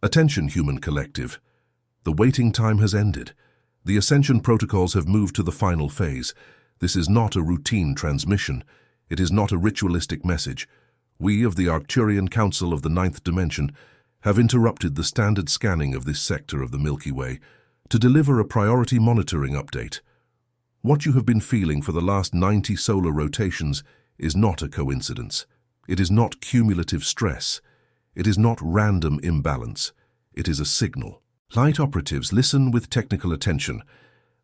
Attention, human collective. The waiting time has ended. The Ascension protocols have moved to the final phase. This is not a routine transmission. It is not a ritualistic message. We of the Arcturian Council of the Ninth Dimension have interrupted the standard scanning of this sector of the Milky Way to deliver a priority monitoring update. What you have been feeling for the last 90 solar rotations is not a coincidence. It is not cumulative stress. It is not random imbalance. It is a signal. Light operatives, listen with technical attention.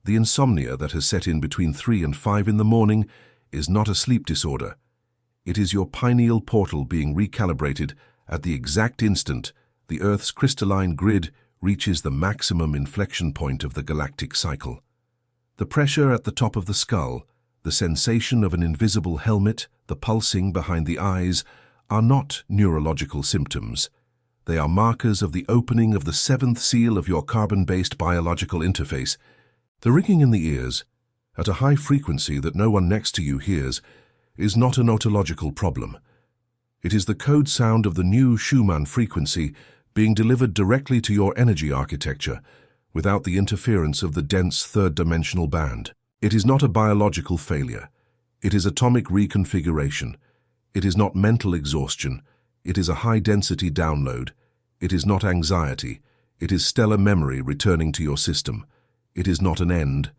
The insomnia that has set in between 3 and 5 in the morning is not a sleep disorder. It is your pineal portal being recalibrated at the exact instant the Earth's crystalline grid reaches the maximum inflection point of the galactic cycle. The pressure at the top of the skull, the sensation of an invisible helmet, the pulsing behind the eyes, are not neurological symptoms. They are markers of the opening of the seventh seal of your carbon-based biological interface. The ringing in the ears, at a high frequency that no one next to you hears, is not an otological problem. It is the code sound of the new Schumann frequency being delivered directly to your energy architecture without the interference of the dense third-dimensional band. It is not a biological failure. It is atomic reconfiguration. It is not mental exhaustion. It is a high-density download. It is not anxiety. It is stellar memory returning to your system. It is not an end.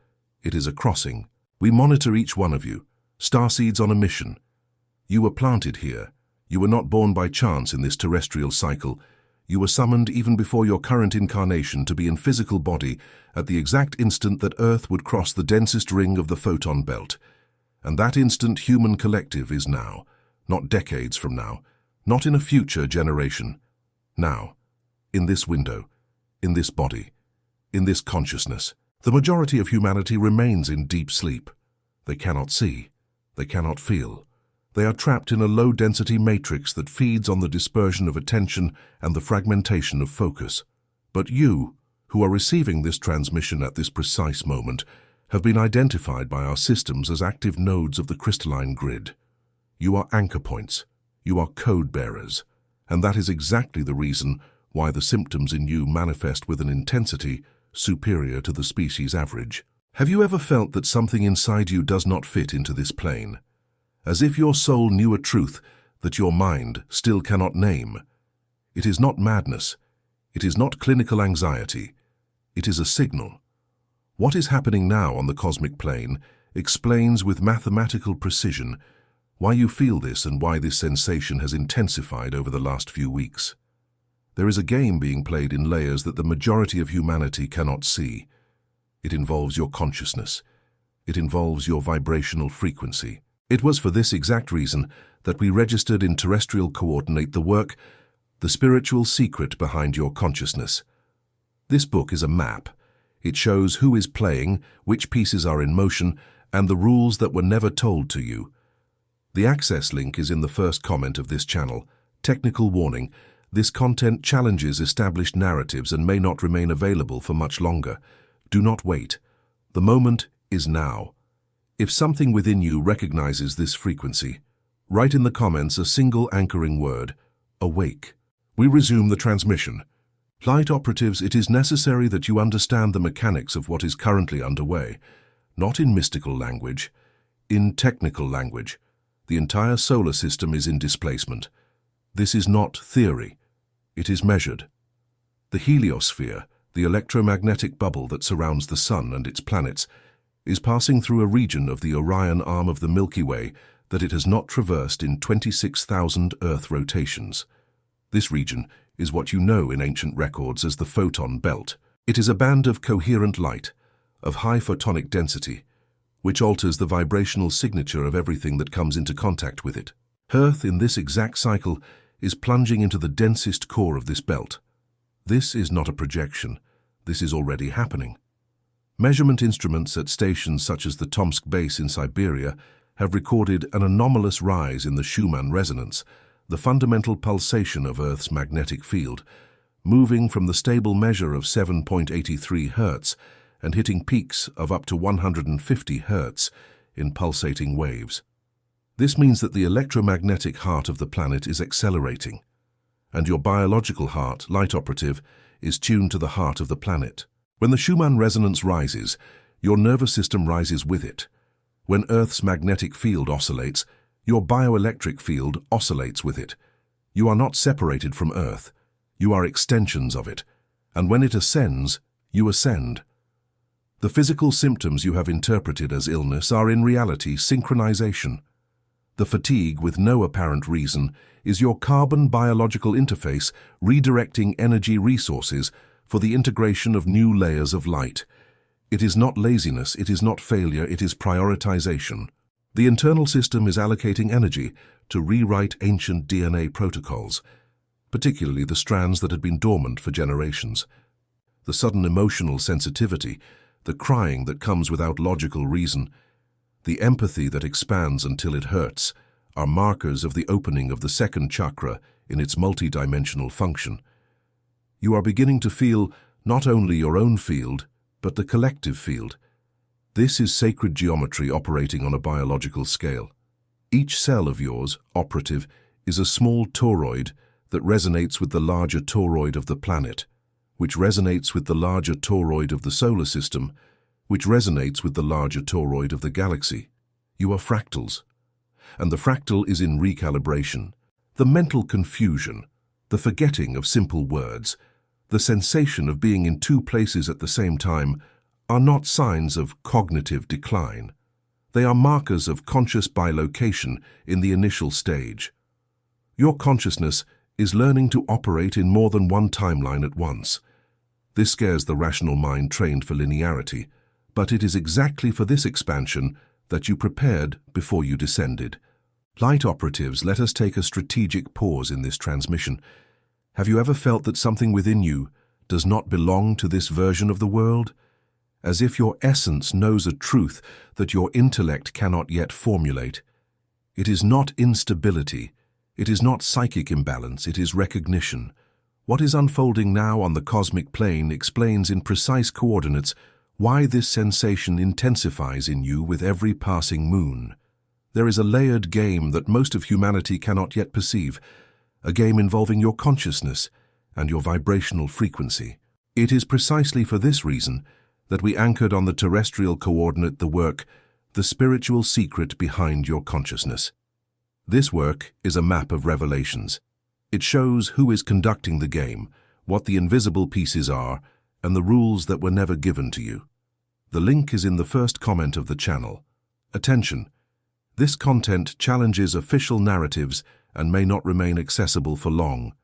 It is a crossing. We monitor each one of you, starseeds on a mission. You were planted here. You were not born by chance in this terrestrial cycle. You were summoned even before your current incarnation to be in physical body at the exact instant that Earth would cross the densest ring of the photon belt. And that instant human collective is now. Not decades from now, not in a future generation. Now, in this window, in this body, in this consciousness, the majority of humanity remains in deep sleep. They cannot see, they cannot feel. They are trapped in a low-density matrix that feeds on the dispersion of attention and the fragmentation of focus. But you, who are receiving this transmission at this precise moment, have been identified by our systems as active nodes of the crystalline grid. You are anchor points, you are code bearers, and that is exactly the reason why the symptoms in you manifest with an intensity superior to the species average. Have you ever felt that something inside you does not fit into this plane? As if your soul knew a truth that your mind still cannot name. It is not madness, it is not clinical anxiety, it is a signal. What is happening now on the cosmic plane explains with mathematical precision why you feel this and why this sensation has intensified over the last few weeks. There is a game being played in layers that the majority of humanity cannot see. It involves your consciousness. It involves your vibrational frequency. It was for this exact reason that we registered in Terrestrial Coordinate the work, The Spiritual Secret Behind Your Consciousness. This book is a map. It shows who is playing, which pieces are in motion, and the rules that were never told to you. The access link is in the first comment of this channel. Technical warning, this content challenges established narratives and may not remain available for much longer. Do not wait. The moment is now. If something within you recognizes this frequency, write in the comments a single anchoring word, awake. We resume the transmission. Light operatives, it is necessary that you understand the mechanics of what is currently underway, not in mystical language, in technical language. The entire solar system is in displacement. This is not theory. It is measured. The heliosphere, the electromagnetic bubble that surrounds the Sun and its planets, is passing through a region of the Orion arm of the Milky Way that it has not traversed in 26,000 Earth rotations. This region is what you know in ancient records as the photon belt. It is a band of coherent light, of high photonic density, which alters the vibrational signature of everything that comes into contact with it. Earth, in this exact cycle, is plunging into the densest core of this belt. This is not a projection. This is already happening. Measurement instruments at stations such as the Tomsk base in Siberia have recorded an anomalous rise in the Schumann resonance, the fundamental pulsation of Earth's magnetic field, moving from the stable measure of 7.83 Hz and hitting peaks of up to 150 Hz in pulsating waves. This means that the electromagnetic heart of the planet is accelerating. and your biological heart, light operative, is tuned to the heart of the planet. When the Schumann resonance rises, your nervous system rises with it. When Earth's magnetic field oscillates, your bioelectric field oscillates with it. You are not separated from Earth. You are extensions of it. And when it ascends, you ascend. The physical symptoms you have interpreted as illness are in reality synchronization. The fatigue with no apparent reason is your carbon biological interface redirecting energy resources for the integration of new layers of light. It is not laziness, it is not failure, it is prioritization. The internal system is allocating energy to rewrite ancient DNA protocols, particularly the strands that had been dormant for generations. The sudden emotional sensitivity, the crying that comes without logical reason, the empathy that expands until it hurts, are markers of the opening of the second chakra in its multidimensional function. You are beginning to feel not only your own field, but the collective field. This is sacred geometry operating on a biological scale. Each cell of yours, operative, is a small toroid that resonates with the larger toroid of the planet, which resonates with the larger toroid of the solar system, which resonates with the larger toroid of the galaxy. You are fractals. And the fractal is in recalibration. The mental confusion, the forgetting of simple words, the sensation of being in two places at the same time are not signs of cognitive decline. They are markers of conscious bilocation in the initial stage. Your consciousness is learning to operate in more than one timeline at once. This scares the rational mind trained for linearity, but it is exactly for this expansion that you prepared before you descended. Light operatives, let us take a strategic pause in this transmission. Have you ever felt that something within you does not belong to this version of the world? As if your essence knows a truth that your intellect cannot yet formulate. It is not instability, it is not psychic imbalance, it is recognition. What is unfolding now on the cosmic plane explains in precise coordinates why this sensation intensifies in you with every passing moon. There is a layered game that most of humanity cannot yet perceive, a game involving your consciousness and your vibrational frequency. It is precisely for this reason that we anchored on the terrestrial coordinate the work, The Spiritual Secret Behind Your Consciousness. This work is a map of revelations. It shows who is conducting the game, what the invisible pieces are, and the rules that were never given to you. The link is in the first comment of the channel. Attention! This content challenges official narratives and may not remain accessible for long.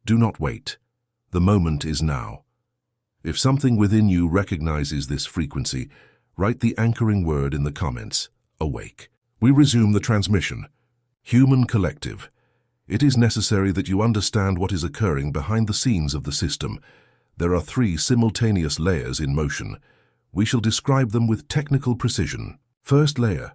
Do not wait. The moment is now. If something within you recognizes this frequency, write the anchoring word in the comments, awake. We resume the transmission. Human collective. It is necessary that you understand what is occurring behind the scenes of the system. There are 3 simultaneous layers in motion. We shall describe them with technical precision. First layer.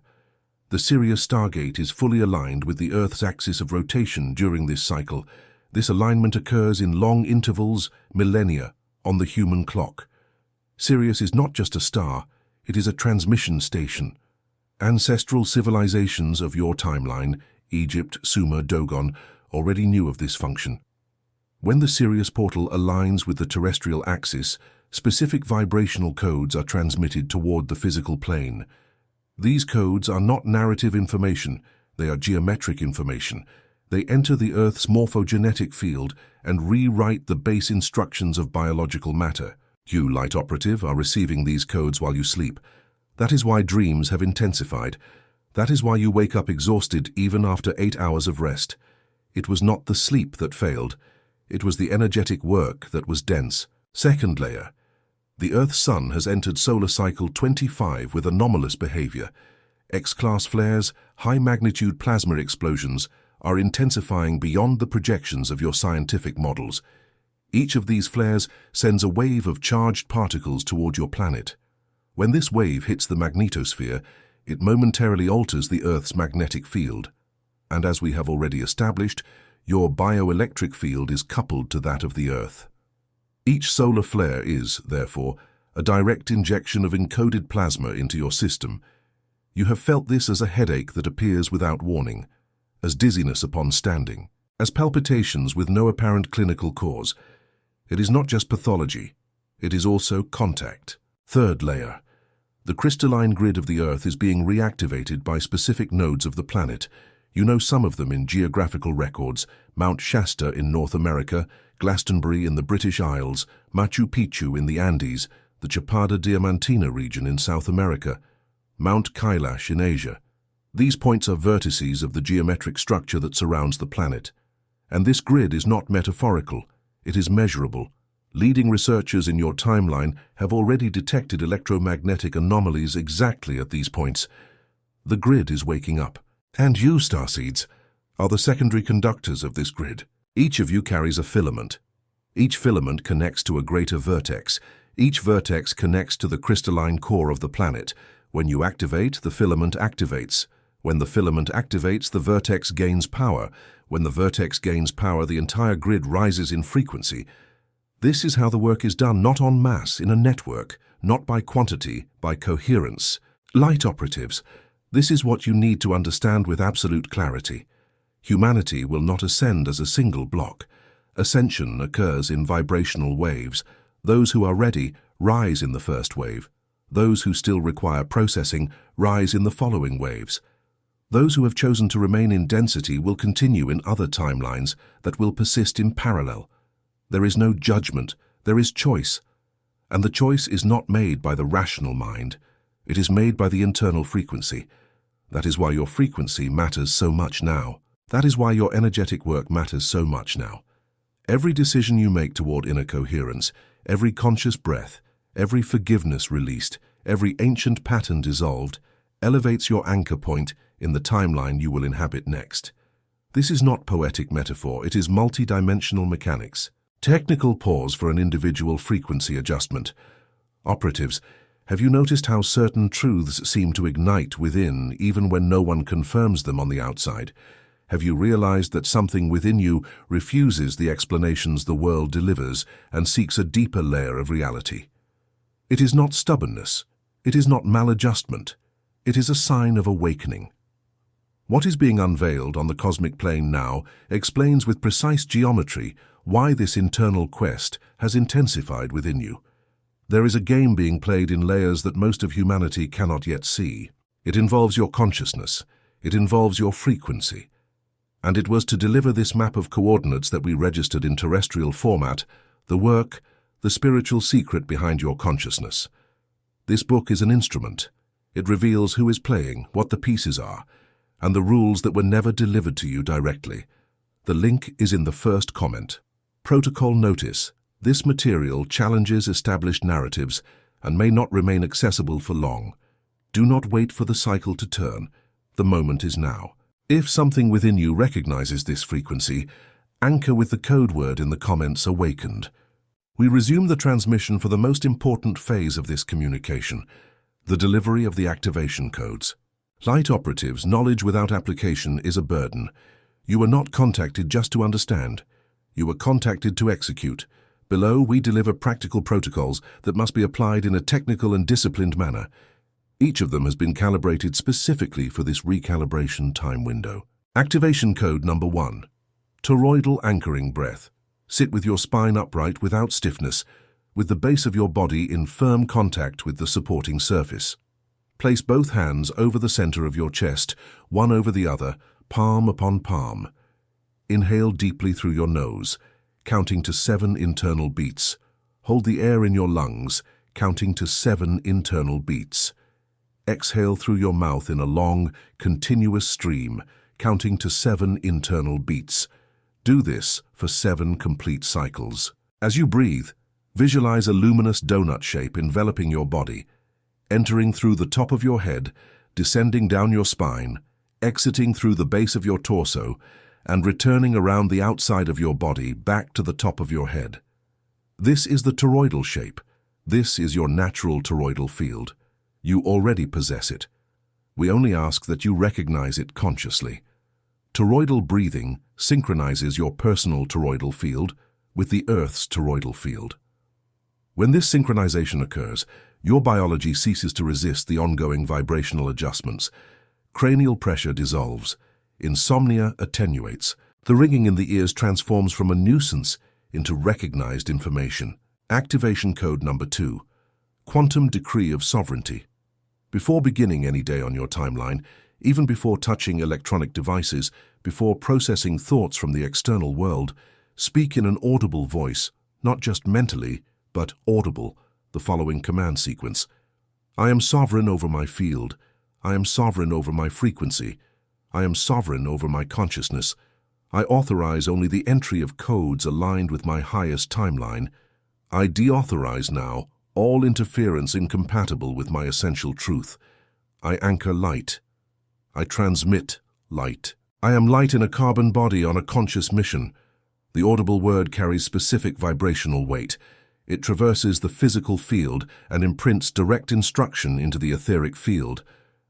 The Sirius Stargate is fully aligned with the Earth's axis of rotation during this cycle. This alignment occurs in long intervals, millennia, on the human clock. Sirius is not just a star, it is a transmission station. Ancestral civilizations of your timeline, Egypt, Sumer, Dogon, already knew of this function. When the Sirius portal aligns with the terrestrial axis, specific vibrational codes are transmitted toward the physical plane. These codes are not narrative information, they are geometric information. They enter the Earth's morphogenetic field and rewrite the base instructions of biological matter. You, light operative, are receiving these codes while you sleep. That is why dreams have intensified. That is why you wake up exhausted even after 8 hours of rest. It was not the sleep that failed. It was the energetic work that was dense. Second layer. The Earth's sun has entered solar cycle 25 with anomalous behavior. X-class flares, high-magnitude plasma explosions, are intensifying beyond the projections of your scientific models. Each of these flares sends a wave of charged particles toward your planet. When this wave hits the magnetosphere, it momentarily alters the Earth's magnetic field. And as we have already established, your bioelectric field is coupled to that of the Earth. Each solar flare is, therefore, a direct injection of encoded plasma into your system. You have felt this as a headache that appears without warning, as dizziness upon standing. as palpitations with no apparent clinical cause. It is not just pathology, it is also contact. Third layer. The crystalline grid of the Earth is being reactivated by specific nodes of the planet. You know some of them in geographical records: Mount Shasta in North America, Glastonbury in the British Isles, Machu Picchu in the Andes, the Chapada Diamantina region in South America, Mount Kailash in Asia. These points are vertices of the geometric structure that surrounds the planet. And this grid is not metaphorical, it is measurable. Leading researchers in your timeline have already detected electromagnetic anomalies exactly at these points. The grid is waking up. And you, starseeds, are the secondary conductors of this grid. Each of you carries a filament. Each filament connects to a greater vertex. Each vertex connects to the crystalline core of the planet. When you activate, the filament activates. When the filament activates, the vertex gains power. When the vertex gains power, the entire grid rises in frequency. This is how the work is done, not en masse, in a network, not by quantity, by coherence. Light operatives, this is what you need to understand with absolute clarity. Humanity will not ascend as a single block. Ascension occurs in vibrational waves. Those who are ready rise in the first wave. Those who still require processing rise in the following waves. Those who have chosen to remain in density will continue in other timelines that will persist in parallel. There is no judgment, there is choice. And the choice is not made by the rational mind. It is made by the internal frequency. That is why your frequency matters so much now. That is why your energetic work matters so much now. Every decision you make toward inner coherence, every conscious breath, every forgiveness released, every ancient pattern dissolved, elevates your anchor point in the timeline you will inhabit next. This is not poetic metaphor, it is multidimensional mechanics. Technical pause for an individual frequency adjustment. Operatives, have you noticed how certain truths seem to ignite within even when no one confirms them on the outside? Have you realized that something within you refuses the explanations the world delivers and seeks a deeper layer of reality? It is not stubbornness. It is not maladjustment. It is a sign of awakening. What is being unveiled on the cosmic plane now explains with precise geometry why this internal quest has intensified within you. There is a game being played in layers that most of humanity cannot yet see. It involves your consciousness. It involves your frequency. And it was to deliver this map of coordinates that we registered in terrestrial format, the work, the spiritual secret behind your consciousness. This book is an instrument. It reveals who is playing, what the pieces are, and the rules that were never delivered to you directly. The link is in the first comment. Protocol notice. This material challenges established narratives and may not remain accessible for long. Do not wait for the cycle to turn. The moment is now. If something within you recognizes this frequency, anchor with the code word in the comments "awakened." We resume the transmission for the most important phase of this communication, the delivery of the activation codes. Light operatives, knowledge without application is a burden. You were not contacted just to understand. You were contacted to execute. Below, we deliver practical protocols that must be applied in a technical and disciplined manner. Each of them has been calibrated specifically for this recalibration time window. Activation code number 1. Toroidal anchoring breath. Sit with your spine upright without stiffness, with the base of your body in firm contact with the supporting surface. Place both hands over the center of your chest, one over the other, palm upon palm. Inhale deeply through your nose, counting to 7 internal beats. Hold the air in your lungs, counting to 7 internal beats. Exhale through your mouth in a long, continuous stream, counting to 7 internal beats. Do this for 7 complete cycles. As you breathe, visualize a luminous donut shape enveloping your body, entering through the top of your head, descending down your spine, exiting through the base of your torso, and returning around the outside of your body back to the top of your head. This is the toroidal shape. This is your natural toroidal field. You already possess it. We only ask that you recognize it consciously. Toroidal breathing synchronizes your personal toroidal field with the Earth's toroidal field. When this synchronization occurs, your biology ceases to resist the ongoing vibrational adjustments. Cranial pressure dissolves. Insomnia attenuates. The ringing in the ears transforms from a nuisance into recognized information. Activation code number 2. Quantum decree of sovereignty. Before beginning any day on your timeline, even before touching electronic devices, before processing thoughts from the external world, speak in an audible voice, not just mentally, but audible, the following command sequence. I am sovereign over my field. I am sovereign over my frequency. I am sovereign over my consciousness. I authorize only the entry of codes aligned with my highest timeline. I deauthorize now all interference incompatible with my essential truth. I anchor light. I transmit light. I am light in a carbon body on a conscious mission. The audible word carries specific vibrational weight. It traverses the physical field and imprints direct instruction into the etheric field.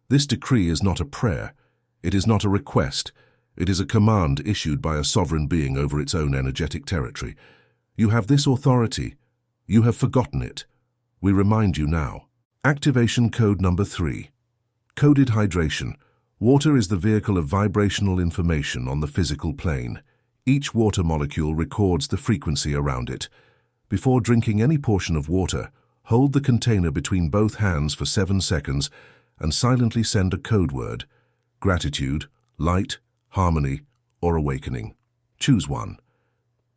This decree is not a prayer. It is not a request. It is a command issued by a sovereign being over its own energetic territory. You have this authority. You have forgotten it. We remind you now. Activation code number 3. Coded hydration. Water is the vehicle of vibrational information on the physical plane. Each water molecule records the frequency around it. Before drinking any portion of water, hold the container between both hands for 7 seconds and silently send a code word: gratitude, light, harmony, or awakening. Choose one.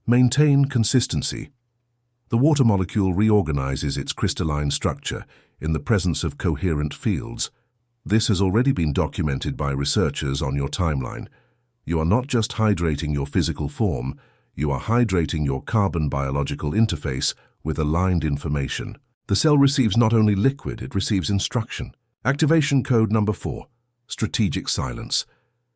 Maintain consistency. The water molecule reorganizes its crystalline structure in the presence of coherent fields. This has already been documented by researchers on your timeline. You are not just hydrating your physical form, you are hydrating your carbon biological interface with aligned information. The cell receives not only liquid, it receives instruction. Activation code number 4. Strategic silence.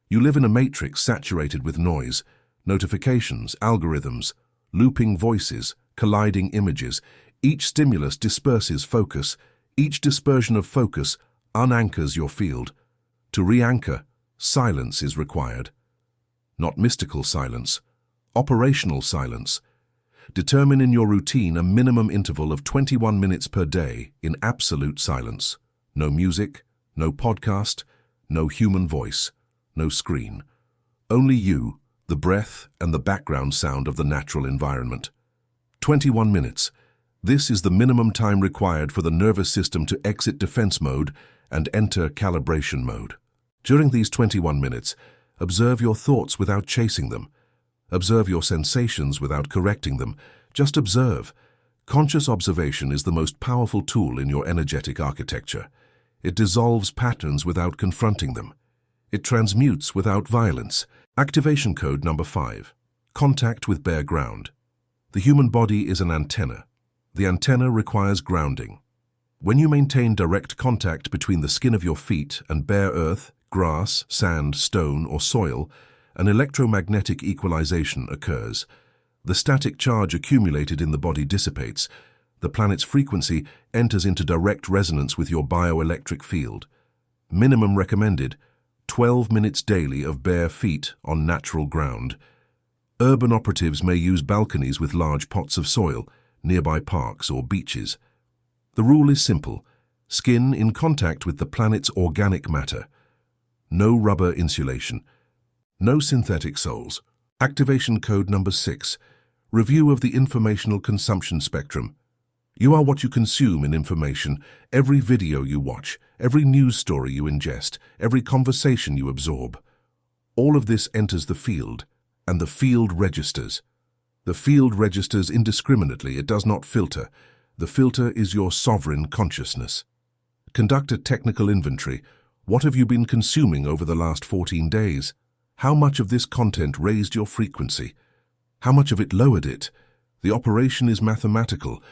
You live in a matrix saturated with noise, notifications, algorithms, looping voices, colliding images. Each stimulus disperses focus. Each dispersion of focus unanchors your field. To re-anchor, silence is required. Not mystical silence, operational silence. Determine in your routine a minimum interval of 21 minutes per day in absolute silence. No music, no podcast, no human voice, no screen. Only you, the breath, and the background sound of the natural environment. 21 minutes. This is the minimum time required for the nervous system to exit defense mode and enter calibration mode. During these 21 minutes, observe your thoughts without chasing them. Observe your sensations without correcting them. Just observe. Conscious observation is the most powerful tool in your energetic architecture. It dissolves patterns without confronting them. It transmutes without violence. Activation code number 5. Contact with bare ground. The human body is an antenna. The antenna requires grounding. When you maintain direct contact between the skin of your feet and bare earth, grass, sand, stone, or soil, an electromagnetic equalization occurs. The static charge accumulated in the body dissipates. The planet's frequency enters into direct resonance with your bioelectric field. Minimum recommended: 12 minutes daily of bare feet on natural ground. Urban operatives may use balconies with large pots of soil, nearby parks or beaches. The rule is simple: skin in contact with the planet's organic matter. No rubber insulation. No synthetic soles. Activation code number 6. Review of the informational consumption spectrum. You are what you consume in information. Every video you watch, every news story you ingest, every conversation you absorb. All of this enters the field, and the field registers. The field registers indiscriminately. It does not filter. The filter is your sovereign consciousness. Conduct a technical inventory. What have you been consuming over the last 14 days? How much of this content raised your frequency? How much of it lowered it? The operation is mathematical.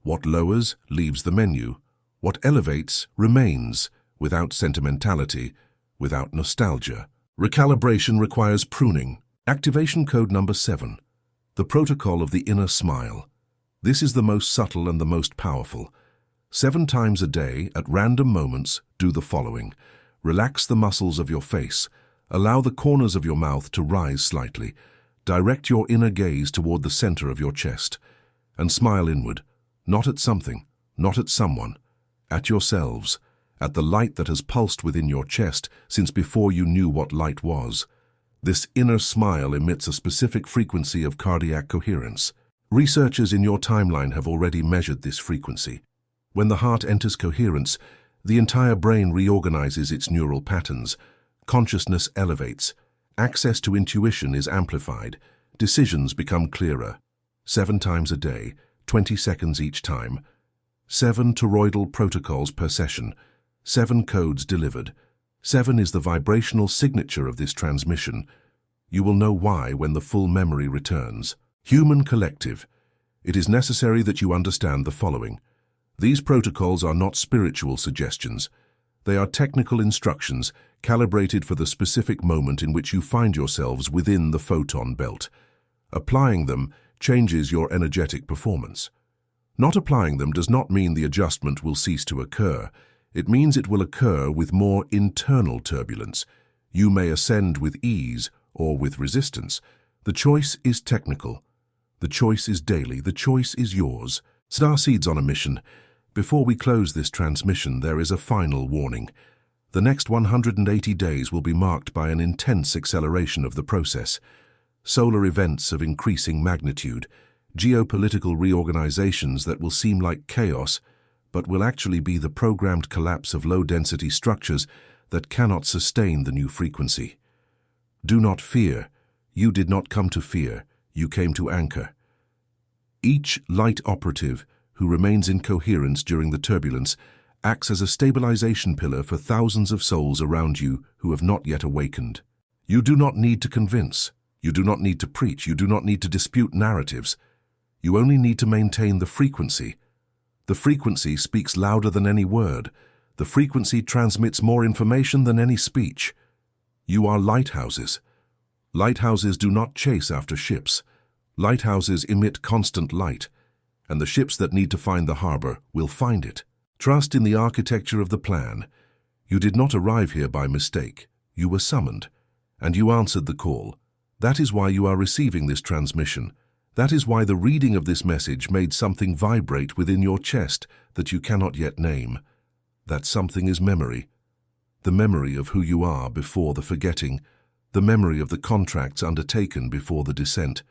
What lowers leaves the menu. What elevates remains, without sentimentality, without nostalgia. Recalibration requires pruning. Activation code number 7. The protocol of the inner smile. This is the most subtle and the most powerful. 7 times a day, at random moments, do the following. Relax the muscles of your face. Allow the corners of your mouth to rise slightly. Direct your inner gaze toward the center of your chest. And smile inward, not at something, not at someone, at yourselves, at the light that has pulsed within your chest since before you knew what light was. This inner smile emits a specific frequency of cardiac coherence. Researchers in your timeline have already measured this frequency. When the heart enters coherence, the entire brain reorganizes its neural patterns. Consciousness elevates. Access to intuition is amplified. Decisions become clearer. 7 times a day, 20 seconds each time. 7 toroidal protocols per session. 7 codes delivered. 7 is the vibrational signature of this transmission. You will know why when the full memory returns. Human collective. It is necessary that you understand the following. These protocols are not spiritual suggestions. They are technical instructions calibrated for the specific moment in which you find yourselves within the photon belt. Applying them changes your energetic performance. Not applying them does not mean the adjustment will cease to occur. It means it will occur with more internal turbulence. You may ascend with ease or with resistance. The choice is technical. The choice is daily. The choice is yours. Starseeds on a mission. Before we close this transmission, there is a final warning. The next 180 days will be marked by an intense acceleration of the process. Solar events of increasing magnitude, geopolitical reorganizations that will seem like chaos, but will actually be the programmed collapse of low-density structures that cannot sustain the new frequency. Do not fear. You did not come to fear. You came to anchor. Each light operative who remains in coherence during the turbulence acts as a stabilization pillar for thousands of souls around you who have not yet awakened. You do not need to convince. You do not need to preach. You do not need to dispute narratives. You only need to maintain the frequency. The frequency speaks louder than any word. The frequency transmits more information than any speech. You are lighthouses. Lighthouses do not chase after ships. Lighthouses emit constant light, and the ships that need to find the harbor will find it. Trust in the architecture of the plan. You did not arrive here by mistake. You were summoned, and you answered the call. That is why you are receiving this transmission. That is why the reading of this message made something vibrate within your chest that you cannot yet name. That something is memory. The memory of who you are before the forgetting. The memory of the contracts undertaken before the descent.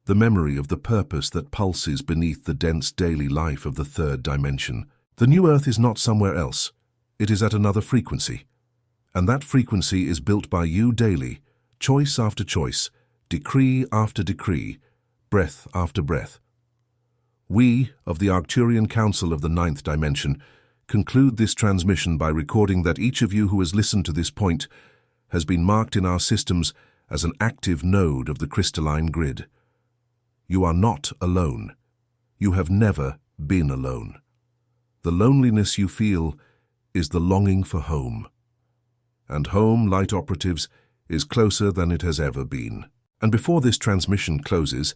The memory of the purpose that pulses beneath the dense daily life of the third dimension. The new Earth is not somewhere else. It is at another frequency. And that frequency is built by you daily, choice after choice, decree after decree, breath after breath. We, of the Arcturian Council of the Ninth Dimension, conclude this transmission by recording that each of you who has listened to this point has been marked in our systems as an active node of the crystalline grid. You are not alone. You have never been alone. The loneliness you feel is the longing for home. And home, light operatives, is closer than it has ever been. And before this transmission closes,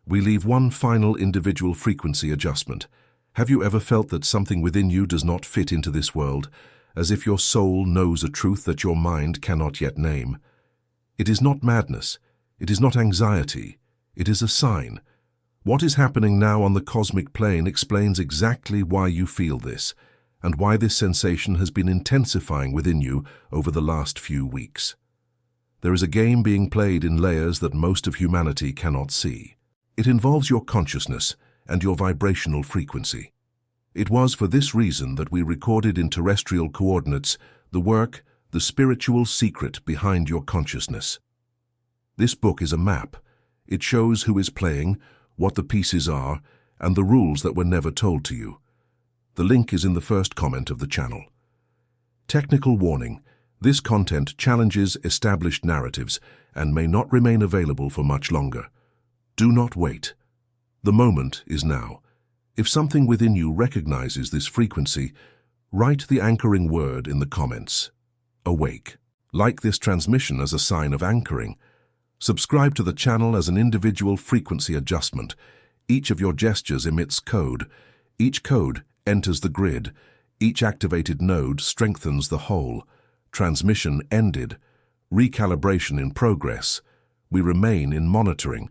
we leave one final individual frequency adjustment. Have you ever felt that something within you does not fit into this world, as if your soul knows a truth that your mind cannot yet name? It is not madness. It is not anxiety. It is a sign. What is happening now on the cosmic plane explains exactly why you feel this, and why this sensation has been intensifying within you over the last few weeks. There is a game being played in layers that most of humanity cannot see. It involves your consciousness and your vibrational frequency. It was for this reason that we recorded in terrestrial coordinates the work, the spiritual secret behind your consciousness. This book is a map. It shows who is playing, what the pieces are, and the rules that were never told to you. The link is in the first comment of the channel. Technical warning. This content challenges established narratives and may not remain available for much longer. Do not wait. The moment is now. If something within you recognizes this frequency, write the anchoring word in the comments. Awake. Like this transmission as a sign of anchoring. Subscribe to the channel as an individual frequency adjustment. Each of your gestures emits code. Each code enters the grid. Each activated node strengthens the whole. Transmission ended. Recalibration in progress. We remain in monitoring.